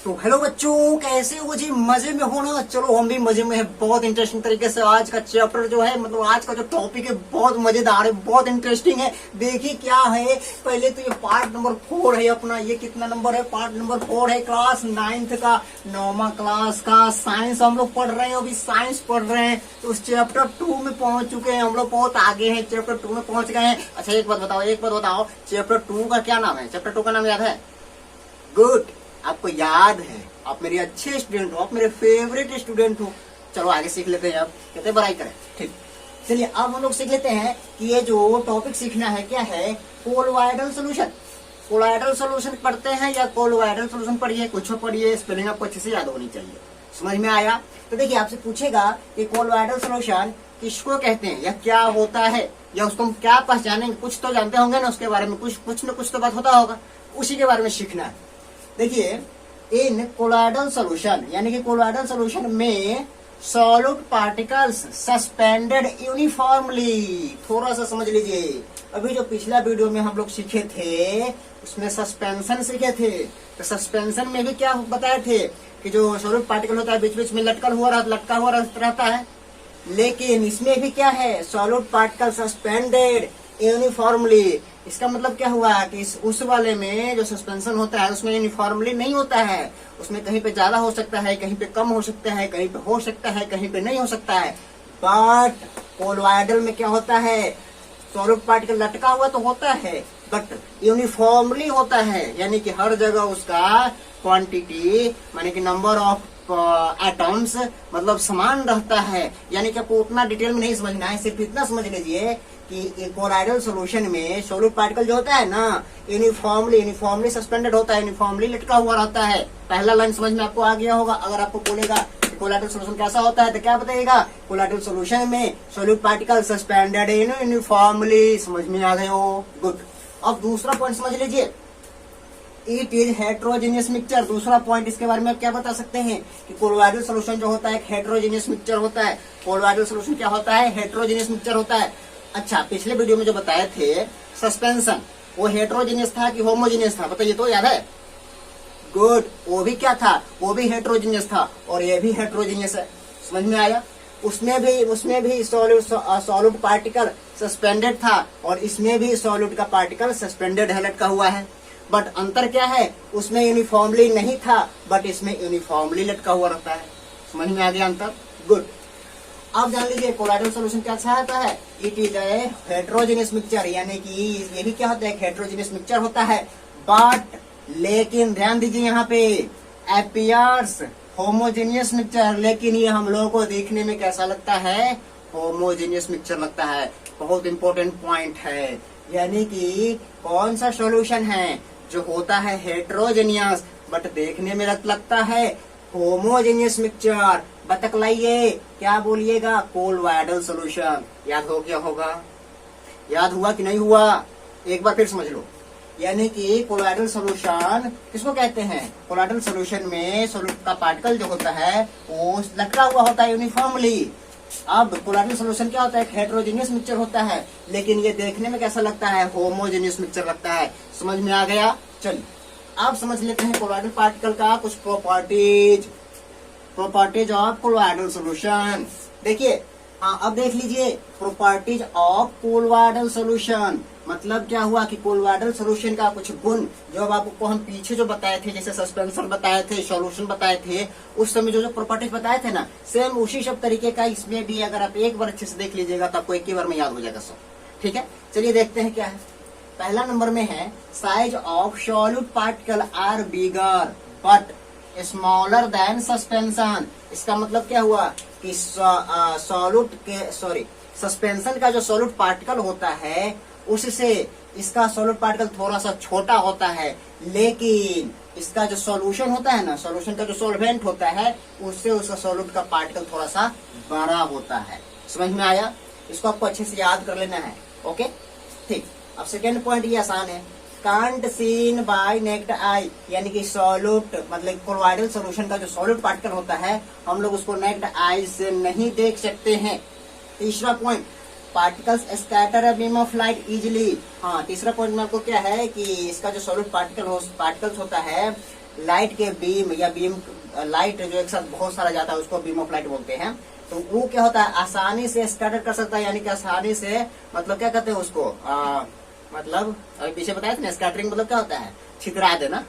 तो हेलो बच्चों, कैसे हो जी? मजे में हो ना? चलो हम भी मजे में है बहुत इंटरेस्टिंग तरीके से। आज का चैप्टर जो है, मतलब आज का जो टॉपिक है बहुत मजेदार है, बहुत इंटरेस्टिंग है। देखिए क्या है। पहले तो ये पार्ट नंबर 4 है अपना। ये कितना नंबर है? पार्ट नंबर 4 है। क्लास 9th का, 9वीं क्लास का साइंस हम लोग पढ़ रहे हैं। अभी साइंस पढ़ रहे हैं तो उस चैप्टर 2 में पहुंच चुके हैं हम लोग। बहुत आगे हैं, चैप्टर 2 में पहुंच गए हैं। अच्छा एक बात बताओ, चैप्टर 2 का क्या नाम है? चैप्टर 2 का नाम याद है? गुड, आपको याद है। आप मेरे अच्छे स्टूडेंट हो, आप मेरे फेवरेट स्टूडेंट हो। चलो आगे सीख लेते हैं। अब कहते बड़ाई करें, ठीक। चलिए अब हम लोग सीख लेते हैं कि ये जो टॉपिक सीखना है क्या है, कोलोइडल सोल्यूशन। कोलोइडल सोल्यूशन पढ़ते हैं या कोलोइडल सोल्यूशन पढ़िए, कुछ पढ़िए, स्पेलिंग आपको अच्छे से याद होनी चाहिए। समझ में आया? तो देखिए आपसे पूछेगा कि कोलोइडल सोल्यूशन किसको कहते हैं या क्या होता है, या उसको हम क्या पहचानेंगे। कुछ तो जानते होंगे ना उसके बारे में, कुछ न कुछ तो बात होता होगा, उसी के बारे में सीखना है। देखिए इन कोलोइडल सोल्यूशन, यानी कि कोलोइडल सोल्यूशन में सॉलिड पार्टिकल्स सस्पेंडेड यूनिफॉर्मली। थोड़ा सा समझ लीजिए। अभी जो पिछला वीडियो में हम लोग सीखे थे उसमें सस्पेंशन सीखे थे। तो सस्पेंशन में भी क्या बताए थे कि जो सॉलिड पार्टिकल होता है बीच बीच में लटका हुआ रहता है। लेकिन इसमें भी क्या है, सॉलिड पार्टिकल सस्पेंडेड यूनिफॉर्मली। इसका मतलब क्या हुआ कि उस वाले में जो सस्पेंशन होता है उसमें यूनिफॉर्मली नहीं होता है। उसमें कहीं पे ज्यादा हो सकता है, कहीं पे कम हो सकता है, कहीं पे हो सकता है, कहीं पे नहीं हो सकता है। बट कोलोइडल में क्या होता है, सॉलिड पार्टिकल लटका हुआ तो होता है बट यूनिफॉर्मली होता है। यानी कि हर जगह उसका क्वांटिटी माने कि नंबर ऑफ एटम्स मतलब समान रहता है। यानी कि आपको उतना डिटेल में नहीं समझना है, सिर्फ इतना समझ लीजिए कि कोलोइडल सॉल्यूशन में सॉलिड पार्टिकल जो होता है ना, यूनिफॉर्मली सस्पेंडेड होता है, यूनिफॉर्मली लटका हुआ रहता है। पहला लाइन समझ में आपको आ गया होगा। अगर आपको बोलेगा कोलोइडल सॉल्यूशन कैसा होता है तो क्या बताइएगा? कोलोइडल सॉल्यूशन में सॉलिड पार्टिकल सस्पेंडेड यूनिफॉर्मली। समझ में आ गए हो? गुड। अब दूसरा पॉइंट समझ लीजिए, इट इज हेट्रोजेनियस मिक्सचर। दूसरा पॉइंट इसके बारे में आप क्या बता सकते हैं कि कोलोइडल सॉल्यूशन जो होता है एक हेट्रोजेनियस मिक्सचर होता है। कोलोइडल सॉल्यूशन क्या होता है? हेट्रोजेनियस मिक्सचर होता है। अच्छा, पिछले वीडियो में जो बताए थे सस्पेंशन, वो हेट्रोजेनियस था कि होमोजेनियस था? बताइए तो, याद है? गुड। वो भी क्या था? वो भी हेट्रोजेनियस था और ये भी हेट्रोजेनियस है। समझ में आया? उसमें भी सॉलिड पार्टिकल सस्पेंडेड था और इसमें भी सॉलिड का पार्टिकल सस्पेंडेड है, लटका हुआ है। बट अंतर क्या है, उसमें यूनिफॉर्मली नहीं था बट इसमें यूनिफॉर्मली लटका हुआ रहता है। समझ में आ गया अंतर? गुड। अब जान लीजिए कोलोइडल सॉल्यूशन क्या होता है। It is a heterogeneous mixture, यानी कि ये भी क्या होता है, हेट्रोजेनियस मिक्सचर होता है। बट लेकिन ध्यान दीजिए यहाँ पे, अपीयर्स होमोजेनियस मिक्सचर। लेकिन ये हम लोगों को देखने में कैसा लगता है? होमोजेनियस मिक्सचर लगता है। बहुत इंपॉर्टेंट पॉइंट है। यानी कि कौन सा सॉल्यूशन है जो होता है हेट्रोजेनियस बट देखने में लगता है होमोजेनियस मिक्सचर। बतलाइए क्या बोलिएगा? Colloidal solution. याद हो गया होगा? याद हुआ कि नहीं हुआ? एक बार फिर समझ लो। यानी कि कोलोइडल सॉल्यूशन किसको कहते हैं? कोलोइडल सॉल्यूशन में सॉल्यूट का पार्टिकल जो होता है वो लटका हुआ होता है यूनिफॉर्मली। अब कोलोइडल सॉल्यूशन क्या होता है? एक हेट्रोजेनियस मिक्सचर होता है, लेकिन ये देखने में कैसा लगता है? होमोजेनियस मिक्सचर लगता है। समझ में आ गया? चलिए अब समझ लेते हैं कोलोइडल पार्टिकल का कुछ प्रॉपर्टीज ऑफ कोलोइडल सॉल्यूशन। देखिए अब देख लीजिए प्रॉपर्टीज ऑफ कोलोइडल सॉल्यूशन। मतलब क्या हुआ कि कोलोइडल सॉल्यूशन का कुछ गुण जो आपको हम पीछे जो बताए थे, जैसे सस्पेंशन बताए थे, सॉल्यूशन बताए थे, उस समय जो प्रॉपर्टीज बताए थे ना, सेम उसी सब तरीके का इसमें भी अगर आप एक बार अच्छे से देख लीजिएगा तो आपको एक ही बार में याद हो जाएगा सब। ठीक है, चलिए देखते हैं क्या है। पहला नंबर में है size of solid particle are bigger but smaller than suspension. इसका मतलब क्या हुआ कि सस्पेंशन का जो सॉलिड पार्टिकल होता है उससे इसका सॉलिड पार्टिकल थोड़ा सा छोटा होता है, लेकिन इसका जो सॉल्यूशन होता है ना, सॉल्यूशन का जो सॉल्वेंट होता है उससे उसका सॉलिड का पार्टिकल थोड़ा सा बड़ा होता है। समझ में आया? इसको आपको अच्छे से याद कर लेना है। ओके, ठीक। अब सेकेंड पॉइंट ये आसान है, can't seen by naked eye. यानी कि सॉलिड मतलब कोलोइडल सॉल्यूशन का जो सॉलिड पार्टिकल होता है हम लोग उसको नेक्ड आई से नहीं देख सकते हैं। तीसरा point, particles scatter a beam of light easily. हाँ, तीसरा पॉइंट में आपको क्या है कि इसका जो सॉलिड पार्टिकल्स होता है लाइट के बीम या बीम लाइट जो एक साथ बहुत सारा जाता है उसको बीम ऑफ लाइट बोलते हैं। तो वो क्या होता है, आसानी से स्कैटर कर सकता है, यानी कि आसानी से मतलब क्या कहते हैं उसको मतलब अभी पीछे बताया था ना, स्कैटरिंग मतलब क्या होता है, छितरा देना,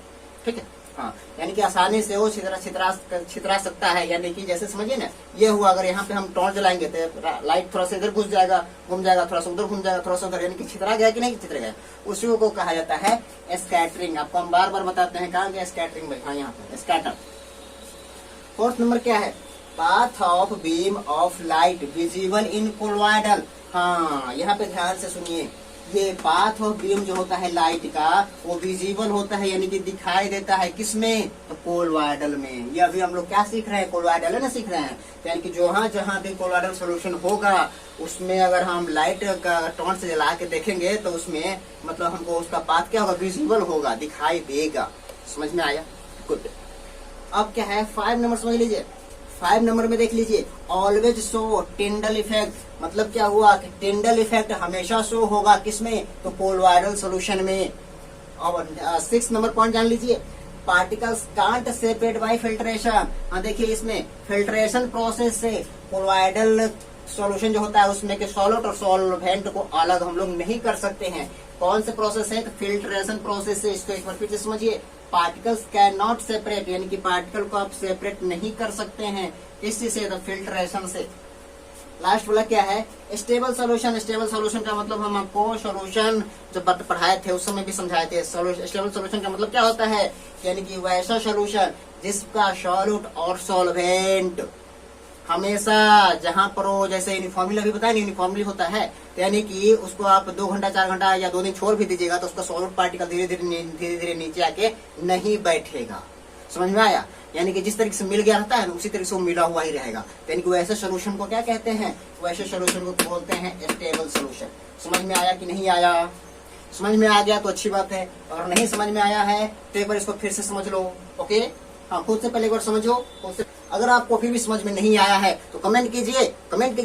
ठीक है। हाँ, यानी कि आसानी से वो छितरा सकता है, यानी कि जैसे समझिए ना, ये हुआ अगर यहाँ पे हम टॉर्च जलाएंगे तो लाइट थोड़ा सा इधर घुस जाएगा, घूम जाएगा, थोड़ा सा उधर घूम जाएगा, थोड़ा सा उधर, यानी कि छितरा गया कि नहीं छितरा गया, उसी को कहा जाता है स्कैटरिंग। आपको हम बार बार बताते हैं, कहाँ गया स्कैटरिंग भाई, हाँ यहाँ पे स्कैटर। फोर्थ नंबर क्या है, path of beam of light visible in colloidal. हाँ, यहाँ पे ध्यान से सुनिए, ये पाथ ऑफ बीम जो होता है लाइट का वो विजिबल होता है, यानी कि दिखाई देता है किसमें, तो कोलॉइडल में। ये अभी हम लोग क्या सीख रहे हैं, कोलॉइडल है ना सीख रहे हैं, यानी कि जहाँ भी कोलॉइडल सोल्यूशन होगा उसमें अगर हम लाइट का टॉर्च से जला के देखेंगे तो उसमें मतलब हमको उसका पाथ क्या होगा, विजिबल होगा, दिखाई देगा। समझ में आया, गुड। अब क्या है 5 नंबर समझ लीजिए। 5 नंबर में देख लीजिए, ऑलवेज शो टिंडल इफेक्ट। मतलब क्या हुआ कि टिंडल इफेक्ट हमेशा शो होगा किसमें, तो कोलॉइडल सॉल्यूशन में। और 6 नंबर पॉइंट जान लीजिए, particles can't separate by filtration. हाँ देखिए, इसमें फिल्ट्रेशन प्रोसेस से कोलॉइडल सॉल्यूशन जो होता है उसमें के सॉल्वेंट और सॉल्वेंट को अलग हम लोग नहीं कर सकते हैं। कौन से प्रोसेस है, तो फिल्ट्रेशन प्रोसेस से। इसको एक बार फिर से समझिए, पार्टिकल्स कैन नॉट सेपरेट, यानी कि पार्टिकल को आप सेपरेट नहीं कर सकते हैं, किससे से, तो फिल्ट्रेशन से। लास्ट वाला क्या है, स्टेबल सॉल्यूशन। स्टेबल सॉल्यूशन का मतलब हम आपको सॉल्यूशन जब पढ़ाए थे उस समय भी समझाए थे। स्टेबल सॉल्यूशन का मतलब क्या होता है, यानी कि वैसा सॉल्यूशन जिसका सॉल्यूट और सॉल्वेंट हमेशा जहां पर हो, जैसे यूनिफॉर्मली अभी बताया यूनिफॉर्मली होता है, यानी कि उसको आप 2 घंटा 4 घंटा या 2 दिन छोड़ भी दीजिएगा तो उसका सॉल्वेंट पार्टिकल धीरे धीरे नीचे आके नहीं बैठेगा। समझ में आया, यानी कि जिस तरीके से मिल गया रहता है उसी तरीके से वो मिला हुआ ही रहेगा। यानी कि वैसे सोल्यूशन को क्या कहते हैं, वैसे सोल्यूशन को बोलते हैं स्टेबल सोल्यूशन। समझ में आया कि नहीं आया, समझ में आ गया तो अच्छी बात है, और नहीं समझ में आया है तो एक बार इसको फिर से समझ लो। ओके, हाँ, खुद से पहले एक बार समझो, खुद से। अगर आपको फिर भी समझ में नहीं आया है तो कमेंट कीजिए,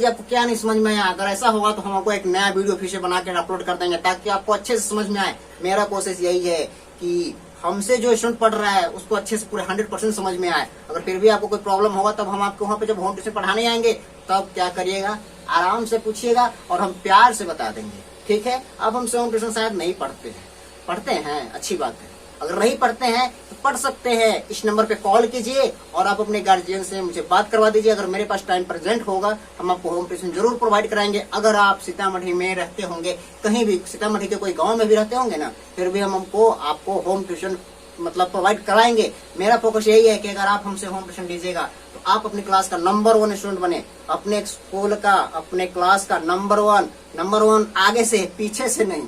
आपको क्या नहीं समझ में आया। अगर ऐसा होगा तो हम आपको एक नया वीडियो फिर से बना के अपलोड कर देंगे ताकि आपको अच्छे से समझ में आए। मेरा कोशिश यही है कि हमसे जो स्टूडेंट पढ़ रहा है उसको अच्छे से पूरे 100% समझ में आए। अगर फिर भी आपको कोई प्रॉब्लम होगा तब हम आपको वहाँ पे जब होम ट्यूशन पढ़ाने आएंगे तब क्या करिएगा, आराम से पूछिएगा और हम प्यार से बता देंगे, ठीक है। अब हमसे होम ट्यूशन शायद नहीं पढ़ते हैं, अच्छी बात है। अगर नहीं पढ़ते हैं तो पढ़ सकते हैं, इस नंबर पे कॉल कीजिए और आप अपने गार्जियन से मुझे बात करवा दीजिए। अगर मेरे पास टाइम प्रेजेंट होगा हम आपको होम ट्यूशन जरूर प्रोवाइड कराएंगे। अगर आप सीतामढ़ी में रहते होंगे, कहीं भी सीतामढ़ी के कोई गांव में भी रहते होंगे ना, फिर भी हम आपको होम ट्यूशन मतलब प्रोवाइड कराएंगे। मेरा फोकस यही है कि अगर आप हमसे होम ट्यूशन लीजिएगा तो आप अपनी क्लास का नंबर 1 स्टूडेंट बने, अपने स्कूल का, अपने क्लास का नंबर 1 आगे से पीछे से नहीं।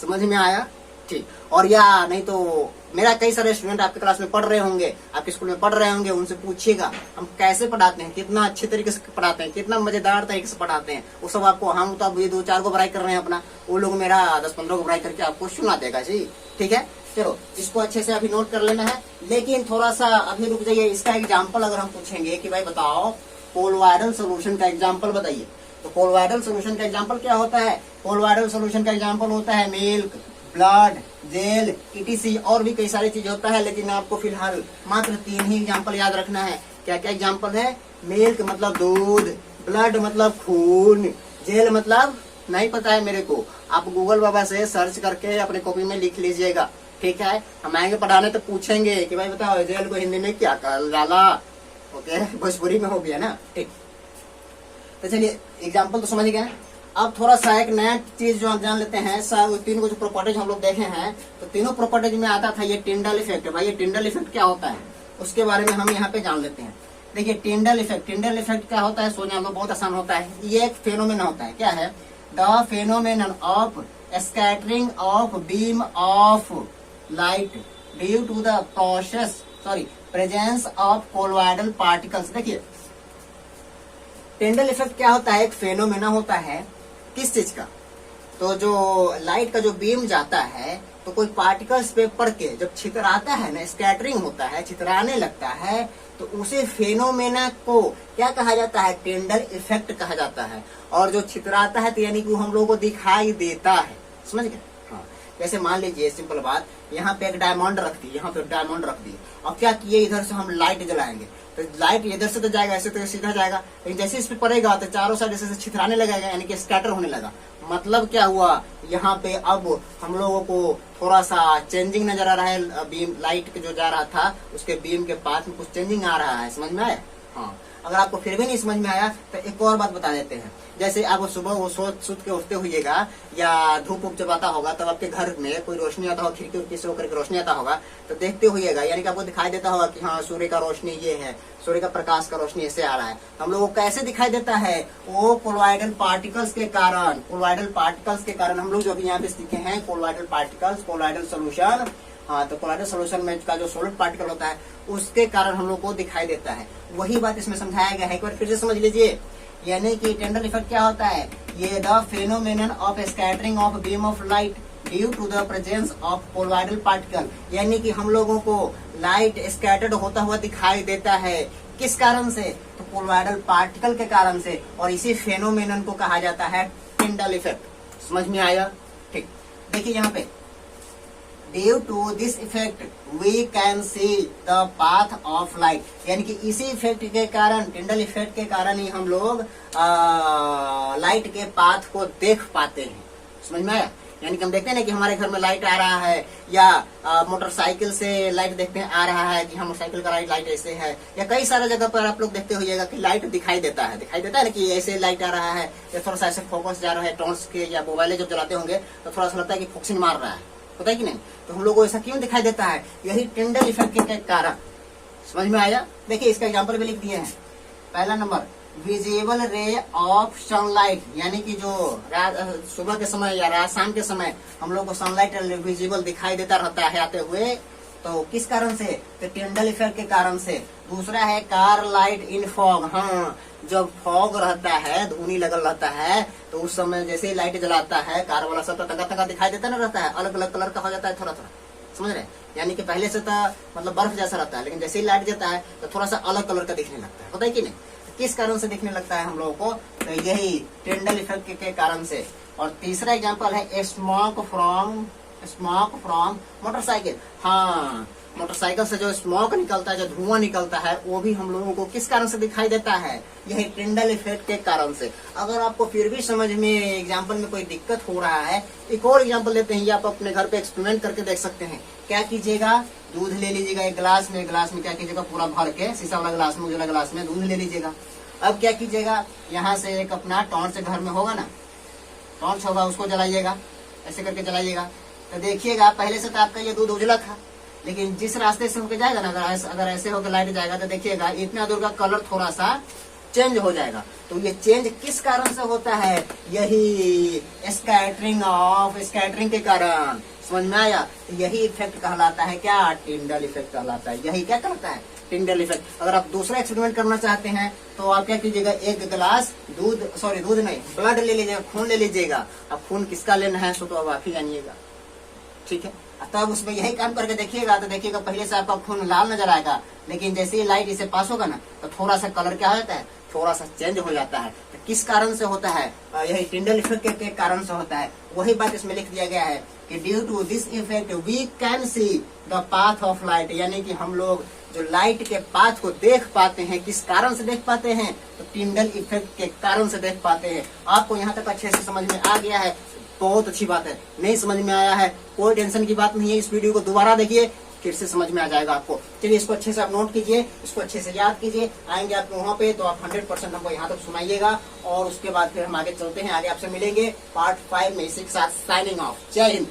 समझ में आया, ठीक। और या नहीं तो मेरा कई सारे स्टूडेंट आपके क्लास में पढ़ रहे होंगे, आपके स्कूल में पढ़ रहे होंगे, उनसे पूछिएगा हम कैसे पढ़ाते हैं, कितना अच्छे तरीके से पढ़ाते हैं, कितना मजेदार तरीके से पढ़ाते हैं। वो सब आपको, हम तो अब ये 2-4 को बराई कर रहे हैं अपना, वो लोग मेरा 10-15 को बराई करके आपको सुना देगा जी, ठीक है। चलो, इसको अच्छे से अभी नोट कर लेना है, लेकिन थोड़ा सा अभी रुक जाइए। इसका एग्जाम्पल अगर हम पूछेंगे कि भाई बताओ कोलॉइडल सोल्यूशन का एग्जाम्पल बताइए, तो कोलॉइडल सोल्यूशन का एग्जाम्पल क्या होता है। कोलॉइडल सोल्यूशन का एग्जाम्पल होता है मिल्क, ब्लड, जेल, ETC और भी कई सारी चीज होता है, लेकिन आपको फिलहाल मात्र 3 ही एग्जाम्पल याद रखना है। क्या क्या एग्जाम्पल है, मिल्क मतलब दूध, ब्लड मतलब खून, जेल मतलब नहीं पता है मेरे को, आप गूगल बाबा से सर्च करके अपने कॉपी में लिख लीजिएगा, ठीक है। हम आएंगे पढ़ाने तो पूछेंगे कि भाई बताओ जेल को हिंदी में क्या डाला, ओके, भोजपुरी में हो गया ना, ठीक। तो चलिए, एग्जाम्पल तो समझ गए। अब थोड़ा सा एक नया चीज जो हम जान लेते हैं, तीन को जो प्रॉपर्टीज हम लोग देखे हैं, तो तीनों प्रॉपर्टीज में आता था ये टिंडल इफेक्ट। भाई ये टिंडल इफेक्ट क्या होता है उसके बारे में हम यहाँ पे जान लेते हैं। देखिए टिंडल इफेक्ट क्या होता है, सोचना तो बहुत आसान होता है। ये एक फेनोमेना होता है, क्या है, the phenomenon of scattering of beam of light due to the presence of colloidal particles. देखिए टिंडल इफेक्ट क्या होता है, एक फेनोमेना होता है, किस चीज का, तो जो लाइट का जो बीम जाता है तो कोई पार्टिकल्स पे पड़ के जब छितराता है ना, स्कैटरिंग होता है, छितराने लगता है, तो उसे फेनोमेना को क्या कहा जाता है, टिंडल इफेक्ट कहा जाता है। और जो छितराता है तो यानी कि हम लोगों को दिखाई देता है, समझ गए। हाँ, जैसे मान लीजिए सिंपल बात, यहाँ पे एक डायमंड रख दी, यहाँ पे डायमंड रख दी, अब क्या किए इधर से हम लाइट जलाएंगे, तो लाइट इधर से तो जाएगा, ऐसे तो सीधा जाएगा, लेकिन जैसे इस पे पड़ेगा तो चारों साइड ऐसे छितराने लगेगा, यानी कि स्कैटर होने लगा। मतलब क्या हुआ, यहाँ पे अब हम लोगों को थोड़ा सा चेंजिंग नजर आ रहा है, बीम लाइट जो जा रहा था उसके बीम के पास में कुछ चेंजिंग आ रहा है, समझ में आया? हाँ, अगर आपको फिर भी नहीं समझ में आया तो एक और बात बता देते हैं। जैसे आप सुबह वो सोच के उठते हुएगा या धूप उप जब आता होगा तब आपके घर में कोई रोशनी आता होगा, खिड़की उड़की से होकर के रोशनी आता होगा तो देखते हुएगा, यानी कि आपको दिखाई देता होगा कि हाँ सूर्य का रोशनी ये है, सूर्य का प्रकाश का रोशनी ऐसे आ रहा है। हम लोगों को कैसे दिखाई देता है? वो कोलॉइडल पार्टिकल्स के कारण, कोलॉइडल पार्टिकल्स के कारण हम लोग जो अभी यहाँ पे सीखे हैं कोलॉइडल पार्टिकल्स, कोलॉइडल सोल्यूशन। हाँ, तो कोलॉइडल सोल्यूशन में का जो सॉलिड पार्टिकल होता है उसके कारण हम लोग को दिखाई देता है। वही बात इसमें समझाया गया है, एक बार फिर से समझ लीजिए। यानी कि टेंडल इफेक्ट क्या होता है? ये the phenomenon of scattering of beam of light due to the presence of colloidal particle, यानी कि हम लोगों को लाइट स्कैटर्ड होता हुआ दिखाई देता है। किस कारण से? तो कोलॉइडल पार्टिकल के कारण से, और इसी फेनोमेनन को कहा जाता है टिंडल इफेक्ट। समझ में आया? ठीक, देखिए यहाँ पे due to this effect we can see the path of light, यानी कि इसी इफेक्ट के कारण, टिंडल इफेक्ट के कारण ही हम लोग लाइट के पाथ को देख पाते हैं। समझ में आया? यानी कि हम देखते हैं ना कि हमारे घर में लाइट आ रहा है, या मोटरसाइकिल से लाइट देखते हैं आ रहा है कि हाँ मोटरसाइकिल का लाइट ऐसे है, या कई सारे जगह पर आप लोग देखते होइएगा कि लाइट दिखाई देता है ना कि ऐसे लाइट आ रहा है, या थोड़ा सा ऐसे फोकस जा रहा है टॉर्च के, या मोबाइल जब चलाते होंगे तो थोड़ा सा लगता है कि फोकसिंग मार रहा है, होता है कि नहीं? तो हम लोग को ऐसा क्यों दिखाई देता है? यही टिंडल इफेक्ट के कारण। समझ में आया? देखिए इसका एग्जांपल भी लिख दिए हैं। पहला number, visible ray of sunlight, यानी कि जो सुबह के समय या रात शाम के समय हम लोग को सनलाइट विजिबल दिखाई देता रहता है आते हुए, तो किस कारण से? तो टिंडल इफेक्ट के कारण से। दूसरा है कार लाइट इन फॉग, हाँ जब फॉग रहता है, धुनी लगल रहता है, तो उस समय जैसे ही लाइट जलाता है कार वाला सब तो तंगा तंगा दिखाई देता ना रहता है, अलग अलग कलर का हो जाता है थोड़ा थोड़ा, समझ रहे? यानी कि पहले से तो मतलब बर्फ जैसा रहता है, लेकिन जैसे ही लाइट जाता है तो थोड़ा सा अलग कलर का दिखने लगता है, होता है कि नहीं? किस कारण से दिखने लगता है हम लोगों को? तो यही टिंडल इफेक्ट के कारण से। और तीसरा एग्जांपल है स्मोक फ्रॉम मोटरसाइकिल। हाँ, मोटरसाइकिल से जो स्मोक निकलता है, जो धुआं निकलता है, वो भी हम लोगों को किस कारण से दिखाई देता है? यही टिंडल इफेक्ट के कारण से। अगर आपको फिर भी समझ में एग्जांपल में कोई दिक्कत हो रहा है, एक और एग्जांपल लेते हैं, ये आप अपने घर पे एक्सपेरिमेंट करके देख सकते हैं। क्या कीजिएगा, दूध ले लीजिएगा एक गिलास में क्या कीजिएगा, पूरा भर के शीशा वाला गिलास में, उजला गिलास में दूध ले लीजिएगा। अब क्या कीजिएगा, यहाँ से एक अपना टॉर्च घर में होगा ना, टॉर्च होगा, उसको जलाइएगा, ऐसे करके जलाइएगा। तो देखिएगा पहले से तो आपका ये दूध उजला था, लेकिन जिस रास्ते से होकर जाएगा ना, अगर ऐसे होकर लाइट जाएगा तो देखिएगा इतना दूर का कलर थोड़ा सा चेंज हो जाएगा। तो ये चेंज किस कारण से होता है? यही स्कैटरिंग के कारण। समझ में आया? तो यही इफेक्ट कहलाता है क्या? टिंडल इफेक्ट कहलाता है। यही क्या कहलाता है? Tyndall effect. अगर आप दूसरा एक्सपेरिमेंट करना चाहते हैं तो आप क्या कीजिएगा, एक गिलास दूध नहीं, ब्लड ले लीजिएगा, खून ले लीजिएगा। अब खून किसका लेना है सो तो अब आप ही जानिएगा, ठीक है? तब उसमें यही काम करके देखिएगा, तो देखिएगा पहले से आपका खून लाल नजर आएगा, लेकिन जैसे ही लाइट इसे पास होगा ना तो थोड़ा सा कलर क्या होता है, थोड़ा सा चेंज हो जाता है। तो किस कारण से होता है? यही टिंडल इफेक्ट के कारण से होता है। वही बात इसमें लिख दिया गया है कि due to this effect we can see the path of light, यानी कि हम लोग जो लाइट के पाथ को देख पाते हैं। किस कारण से देख पाते हैं? तो टिंडल इफेक्ट के कारण से देख पाते हैं। आपको यहाँ तक अच्छे से समझ में आ गया है, बहुत अच्छी बात है। नहीं समझ में आया है, कोई टेंशन की बात नहीं है, इस वीडियो को दोबारा देखिए, फिर से समझ में आ जाएगा आपको। चलिए इसको अच्छे से आप नोट कीजिए, इसको अच्छे से याद कीजिए। आएंगे आप वहाँ पे तो आप 100% हमको यहाँ तक सुनाइएगा, और उसके बाद फिर हम आगे चलते हैं, आगे आपसे मिलेंगे पार्ट 5 में। इसी के साथ साइनिंग ऑफ। जय हिंद।